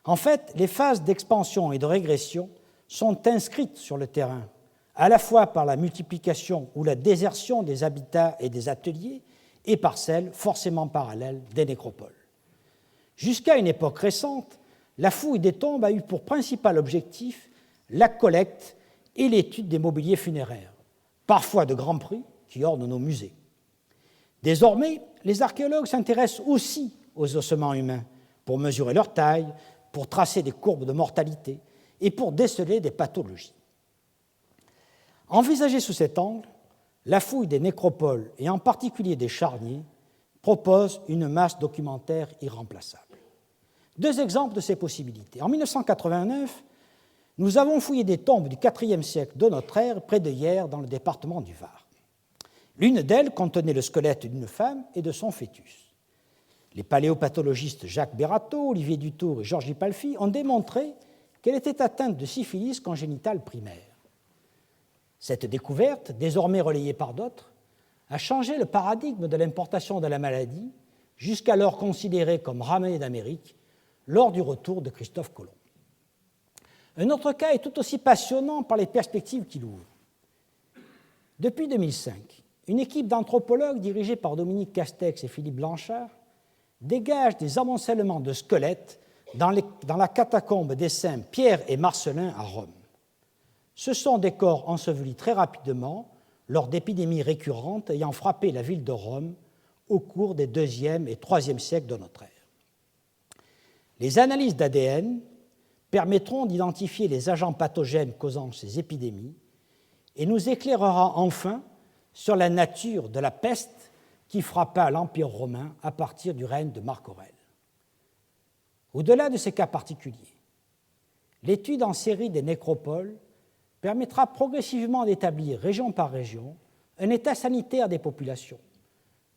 En fait, les phases d'expansion et de régression sont inscrites sur le terrain, à la fois par la multiplication ou la désertion des habitats et des ateliers, et par celle, forcément parallèle, des nécropoles. Jusqu'à une époque récente, la fouille des tombes a eu pour principal objectif la collecte et l'étude des mobiliers funéraires, parfois de grand prix, qui ornent nos musées. Désormais, les archéologues s'intéressent aussi aux ossements humains pour mesurer leur taille, pour tracer des courbes de mortalité et pour déceler des pathologies. Envisagée sous cet angle, la fouille des nécropoles, et en particulier des charniers, propose une masse documentaire irremplaçable. Deux exemples de ces possibilités. En 1989, nous avons fouillé des tombes du IVe siècle de notre ère près de Hyères, dans le département du Var. L'une d'elles contenait le squelette d'une femme et de son fœtus. Les paléopathologistes Jacques Bérateau, Olivier Dutour et Georges Palfi ont démontré qu'elle était atteinte de syphilis congénitale primaire. Cette découverte, désormais relayée par d'autres, a changé le paradigme de l'importation de la maladie, jusqu'alors considérée comme ramenée d'Amérique, lors du retour de Christophe Colomb. Un autre cas est tout aussi passionnant par les perspectives qu'il ouvre. Depuis 2005, une équipe d'anthropologues dirigée par Dominique Castex et Philippe Blanchard dégage des amoncellements de squelettes dans la catacombe des saints Pierre et Marcellin à Rome. Ce sont des corps ensevelis très rapidement lors d'épidémies récurrentes ayant frappé la ville de Rome au cours des IIe et IIIe siècles de notre ère. Les analyses d'ADN permettront d'identifier les agents pathogènes causant ces épidémies et nous éclairera enfin sur la nature de la peste qui frappa l'Empire romain à partir du règne de Marc Aurèle. Au-delà de ces cas particuliers, l'étude en série des nécropoles permettra progressivement d'établir, région par région, un état sanitaire des populations,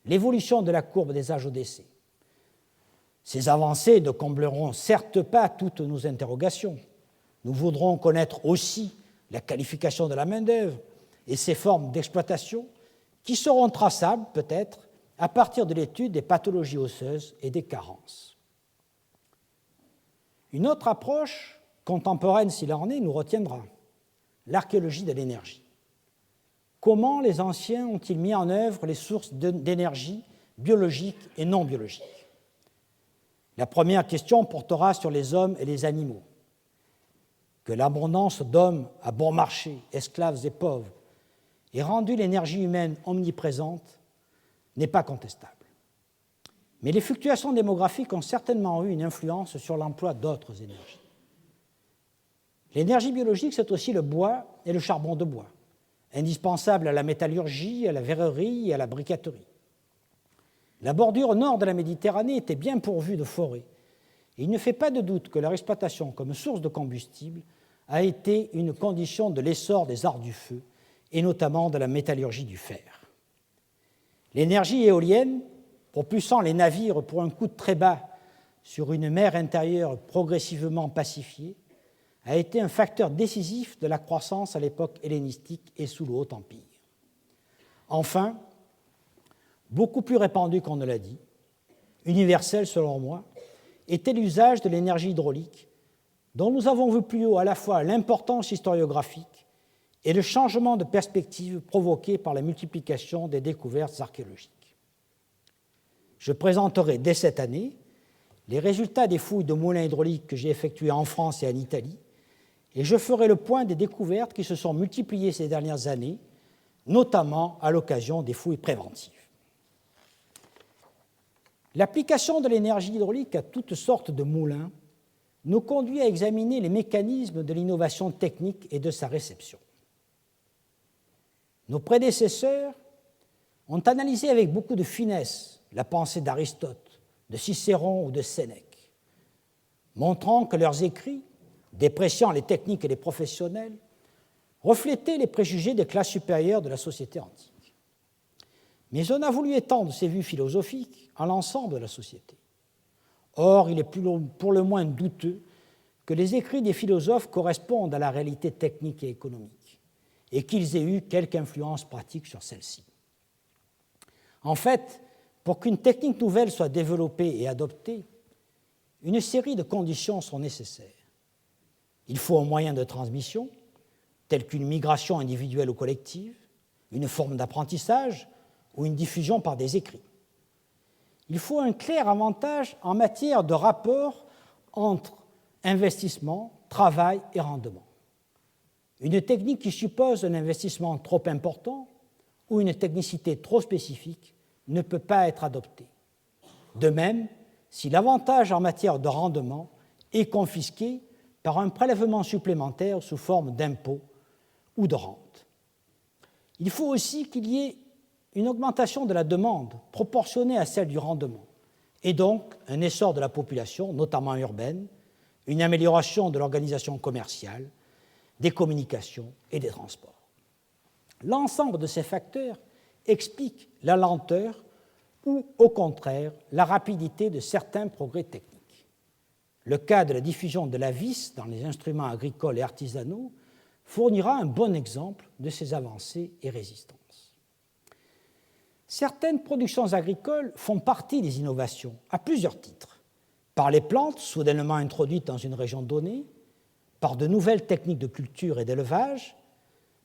l'évolution de la courbe des âges au décès. Ces avancées ne combleront certes pas toutes nos interrogations. Nous voudrons connaître aussi la qualification de la main-d'œuvre et ses formes d'exploitation qui seront traçables, peut-être, à partir de l'étude des pathologies osseuses et des carences. Une autre approche, contemporaine s'il en est, nous retiendra, l'archéologie de l'énergie. Comment les anciens ont-ils mis en œuvre les sources d'énergie biologiques et non biologiques? La première question portera sur les hommes et les animaux. Que l'abondance d'hommes à bon marché, esclaves et pauvres, ait rendu l'énergie humaine omniprésente n'est pas contestable. Mais les fluctuations démographiques ont certainement eu une influence sur l'emploi d'autres énergies. L'énergie biologique, c'est aussi le bois et le charbon de bois, indispensables à la métallurgie, à la verrerie et à la briqueterie. La bordure nord de la Méditerranée était bien pourvue de forêts, et il ne fait pas de doute que leur exploitation comme source de combustible a été une condition de l'essor des arts du feu, et notamment de la métallurgie du fer. L'énergie éolienne, propulsant les navires pour un coût très bas sur une mer intérieure progressivement pacifiée, a été un facteur décisif de la croissance à l'époque hellénistique et sous le Haut Empire. Enfin, beaucoup plus répandu qu'on ne l'a dit, universel selon moi, était l'usage de l'énergie hydraulique, dont nous avons vu plus haut à la fois l'importance historiographique et le changement de perspective provoqué par la multiplication des découvertes archéologiques. Je présenterai dès cette année les résultats des fouilles de moulins hydrauliques que j'ai effectuées en France et en Italie, et je ferai le point des découvertes qui se sont multipliées ces dernières années, notamment à l'occasion des fouilles préventives. L'application de l'énergie hydraulique à toutes sortes de moulins nous conduit à examiner les mécanismes de l'innovation technique et de sa réception. Nos prédécesseurs ont analysé avec beaucoup de finesse la pensée d'Aristote, de Cicéron ou de Sénèque, montrant que leurs écrits, dépréciant les techniques et les professionnels, reflétaient les préjugés des classes supérieures de la société antique. Mais on a voulu étendre ces vues philosophiques à l'ensemble de la société. Or, il est pour le moins douteux que les écrits des philosophes correspondent à la réalité technique et économique, et qu'ils aient eu quelque influence pratique sur celle-ci. En fait, pour qu'une technique nouvelle soit développée et adoptée, une série de conditions sont nécessaires. Il faut un moyen de transmission, tel qu'une migration individuelle ou collective, une forme d'apprentissage ou une diffusion par des écrits. Il faut un clair avantage en matière de rapport entre investissement, travail et rendement. Une technique qui suppose un investissement trop important ou une technicité trop spécifique ne peut pas être adoptée. De même, si l'avantage en matière de rendement est confisqué par un prélèvement supplémentaire sous forme d'impôt ou de rente. Il faut aussi qu'il y ait une augmentation de la demande proportionnée à celle du rendement, et donc un essor de la population, notamment urbaine, une amélioration de l'organisation commerciale, des communications et des transports. L'ensemble de ces facteurs explique la lenteur ou, au contraire, la rapidité de certains progrès techniques. Le cas de la diffusion de la vis dans les instruments agricoles et artisanaux fournira un bon exemple de ces avancées et résistances. Certaines productions agricoles font partie des innovations à plusieurs titres, par les plantes soudainement introduites dans une région donnée, par de nouvelles techniques de culture et d'élevage,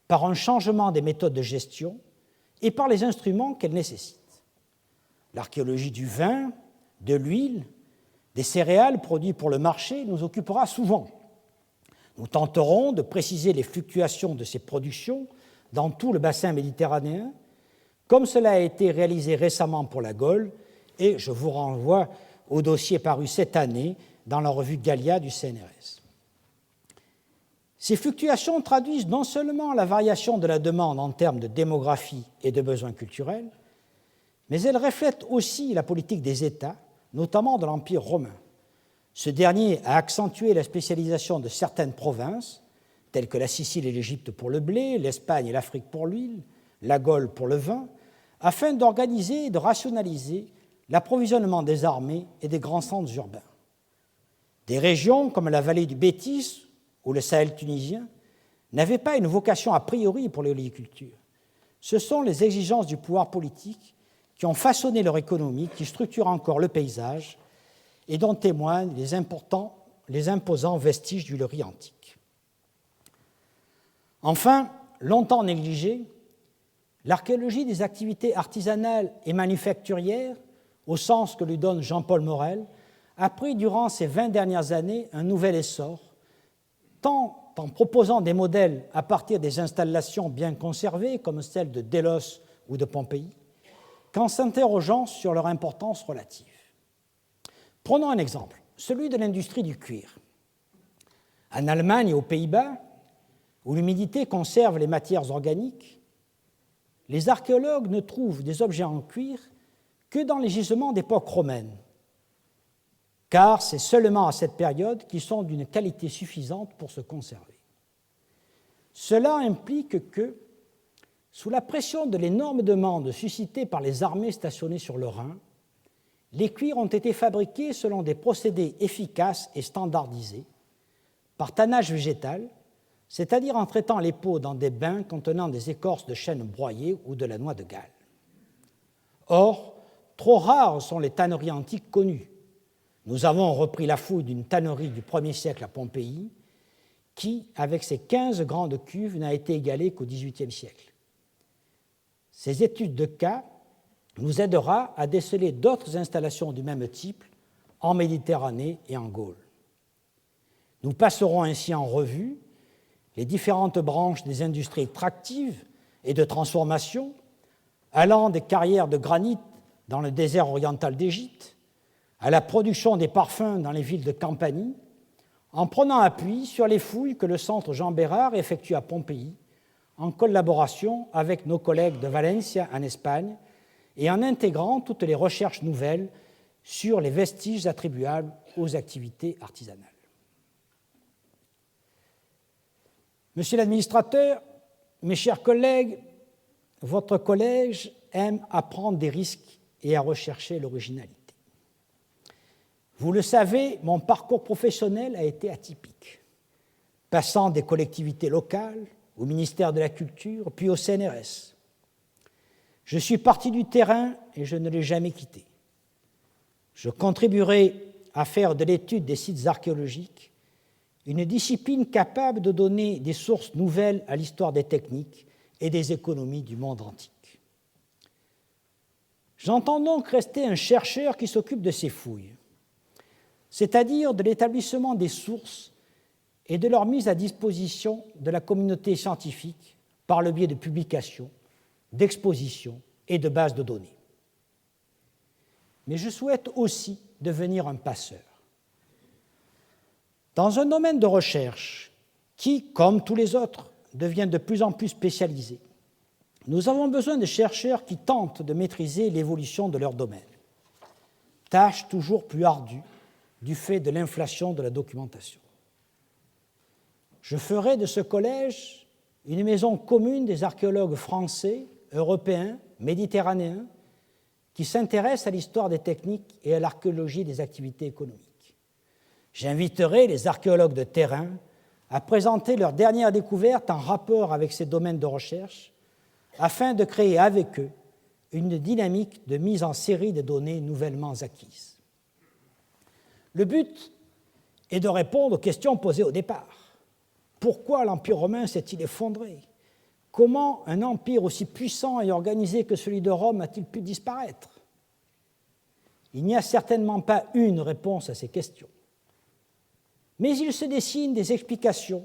par un changement des méthodes de gestion et par les instruments qu'elles nécessitent. L'archéologie du vin, de l'huile, des céréales produites pour le marché nous occupera souvent. Nous tenterons de préciser les fluctuations de ces productions dans tout le bassin méditerranéen, comme cela a été réalisé récemment pour la Gaule, et je vous renvoie au dossier paru cette année dans la revue Gallia du CNRS. Ces fluctuations traduisent non seulement la variation de la demande en termes de démographie et de besoins culturels, mais elles reflètent aussi la politique des États, notamment de l'Empire romain. Ce dernier a accentué la spécialisation de certaines provinces, telles que la Sicile et l'Égypte pour le blé, l'Espagne et l'Afrique pour l'huile, la Gaule pour le vin, afin d'organiser et de rationaliser l'approvisionnement des armées et des grands centres urbains. Des régions comme la vallée du Bétis ou le Sahel tunisien n'avaient pas une vocation a priori pour l'oléiculture. Ce sont les exigences du pouvoir politique qui ont façonné leur économie, qui structurent encore le paysage et dont témoignent les imposants vestiges du huileries antique. Enfin, longtemps négligée, l'archéologie des activités artisanales et manufacturières, au sens que lui donne Jean-Paul Morel, a pris durant ces 20 dernières années un nouvel essor, tant en proposant des modèles à partir des installations bien conservées, comme celles de Délos ou de Pompéi, qu'en s'interrogeant sur leur importance relative. Prenons un exemple, celui de l'industrie du cuir. En Allemagne et aux Pays-Bas, où l'humidité conserve les matières organiques, les archéologues ne trouvent des objets en cuir que dans les gisements d'époque romaine, car c'est seulement à cette période qu'ils sont d'une qualité suffisante pour se conserver. Cela implique que, sous la pression de l'énorme demande suscitée par les armées stationnées sur le Rhin, les cuirs ont été fabriqués selon des procédés efficaces et standardisés, par tannage végétal, c'est-à-dire en traitant les peaux dans des bains contenant des écorces de chêne broyées ou de la noix de Galles. Or, trop rares sont les tanneries antiques connues. Nous avons repris la fouille d'une tannerie du 1er siècle à Pompéi, qui, avec ses 15 grandes cuves, n'a été égalée qu'au XVIIIe siècle. Ces études de cas nous aidera à déceler d'autres installations du même type en Méditerranée et en Gaule. Nous passerons ainsi en revue les différentes branches des industries extractives et de transformation, allant des carrières de granit dans le désert oriental d'Égypte à la production des parfums dans les villes de Campanie, en prenant appui sur les fouilles que le centre Jean Bérard effectue à Pompéi, en collaboration avec nos collègues de Valencia en Espagne, et en intégrant toutes les recherches nouvelles sur les vestiges attribuables aux activités artisanales. Monsieur l'administrateur, mes chers collègues, votre collège aime à prendre des risques et à rechercher l'originalité. Vous le savez, mon parcours professionnel a été atypique, passant des collectivités locales au ministère de la Culture, puis au CNRS. Je suis parti du terrain et je ne l'ai jamais quitté. Je contribuerai à faire de l'étude des sites archéologiques une discipline capable de donner des sources nouvelles à l'histoire des techniques et des économies du monde antique. J'entends donc rester un chercheur qui s'occupe de ces fouilles, c'est-à-dire de l'établissement des sources et de leur mise à disposition de la communauté scientifique par le biais de publications, d'expositions et de bases de données. Mais je souhaite aussi devenir un passeur. Dans un domaine de recherche qui, comme tous les autres, devient de plus en plus spécialisé, Nous avons besoin de chercheurs qui tentent de maîtriser l'évolution de leur domaine, tâche toujours plus ardue du fait de l'inflation de la documentation. Je ferai de ce collège une maison commune des archéologues français, européens, méditerranéens, qui s'intéressent à l'histoire des techniques et à l'archéologie des activités économiques. J'inviterai les archéologues de terrain à présenter leurs dernières découvertes en rapport avec ces domaines de recherche, afin de créer avec eux une dynamique de mise en série des données nouvellement acquises. Le but est de répondre aux questions posées au départ. Pourquoi l'Empire romain s'est-il effondré? Comment un empire aussi puissant et organisé que celui de Rome a-t-il pu disparaître? Il n'y a certainement pas une réponse à ces questions. Mais il se dessine des explications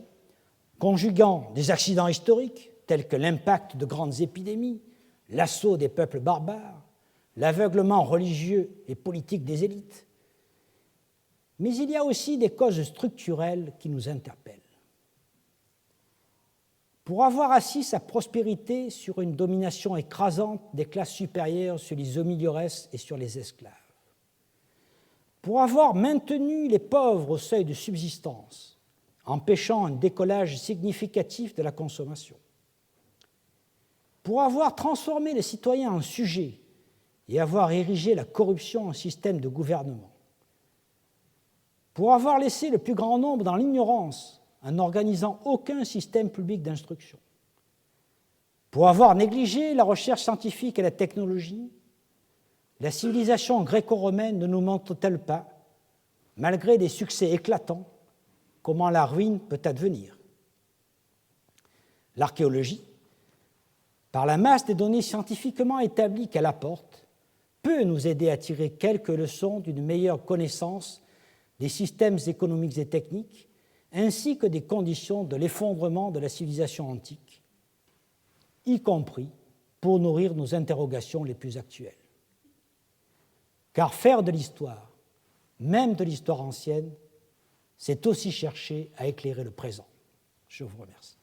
conjuguant des accidents historiques, tels que l'impact de grandes épidémies, l'assaut des peuples barbares, l'aveuglement religieux et politique des élites. Mais il y a aussi des causes structurelles qui nous interpellent. Pour avoir assis sa prospérité sur une domination écrasante des classes supérieures sur les homiliores et sur les esclaves, pour avoir maintenu les pauvres au seuil de subsistance, empêchant un décollage significatif de la consommation, pour avoir transformé les citoyens en sujets et avoir érigé la corruption en système de gouvernement, pour avoir laissé le plus grand nombre dans l'ignorance en n'organisant aucun système public d'instruction, pour avoir négligé la recherche scientifique et la technologie, la civilisation gréco-romaine ne nous montre-t-elle pas, malgré des succès éclatants, comment la ruine peut advenir? L'archéologie, par la masse des données scientifiquement établies qu'elle apporte, peut nous aider à tirer quelques leçons d'une meilleure connaissance des systèmes économiques et techniques, ainsi que des conditions de l'effondrement de la civilisation antique, y compris pour nourrir nos interrogations les plus actuelles. Car faire de l'histoire, même de l'histoire ancienne, c'est aussi chercher à éclairer le présent. Je vous remercie.